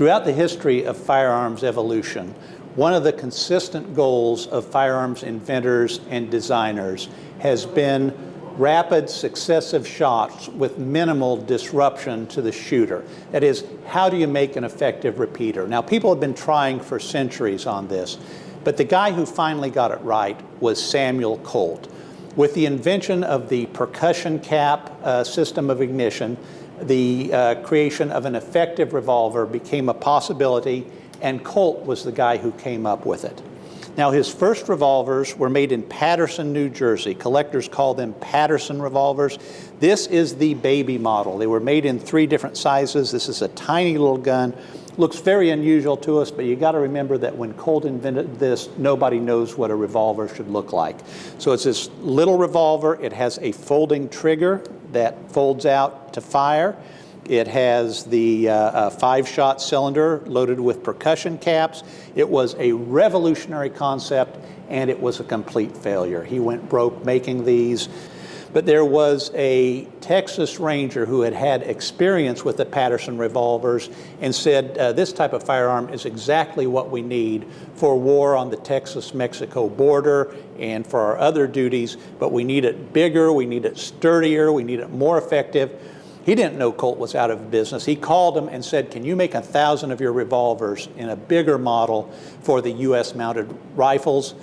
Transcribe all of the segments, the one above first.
Throughout the history of firearms evolution, one of the consistent goals of firearms inventors and designers has been rapid successive shots with minimal disruption to the shooter. That is, how do you make an effective repeater? Now, people have been trying for centuries on this, but the guy who finally got it right was Samuel Colt. With the invention of the percussion cap system of ignition, the creation of an effective revolver became a possibility, and Colt was the guy who came up with it. Now, his first revolvers were made in Paterson, New Jersey. Collectors call them Paterson Revolvers. This is the baby model. They were made in 3 different sizes. This is a tiny little gun. Looks very unusual to us, but you got to remember that when Colt invented this, nobody knows what a revolver should look like. So it's this little revolver. It has a folding trigger that folds out to fire. It has the 5-shot cylinder loaded with percussion caps. It was a revolutionary concept, and it was a complete failure. He went broke making these. But there was a Texas Ranger who had had experience with the Paterson revolvers and said, this type of firearm is exactly what we need for war on the Texas-Mexico border and for our other duties, but we need it bigger, we need it sturdier, we need it more effective. He didn't know Colt was out of business. He called him and said, can you make 1,000 of your revolvers in a bigger model for the U.S. mounted rifles?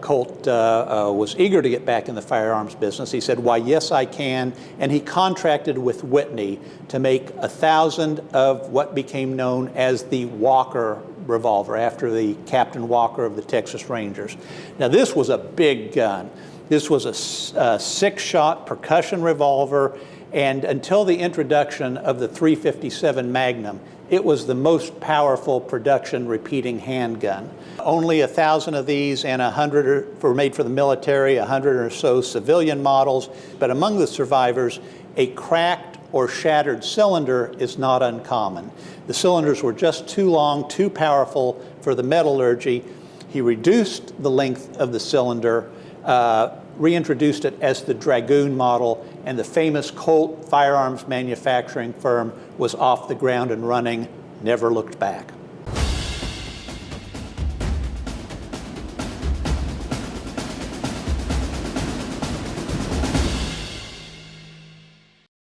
Colt was eager to get back in the firearms business. He said, why, yes, I can. And he contracted with Whitney to make 1,000 of what became known as the Walker revolver, after the Captain Walker of the Texas Rangers. Now, this was a big gun. This was a 6-shot percussion revolver. And until the introduction of the .357 Magnum, it was the most powerful production repeating handgun. Only 1,000 of these and 100 were made for the military, 100 or so civilian models. But among the survivors, a cracked or shattered cylinder is not uncommon. The cylinders were just too long, too powerful for the metallurgy. He reduced the length of the cylinder, reintroduced it as the Dragoon model, and the famous Colt firearms manufacturing firm was off the ground and running, never looked back.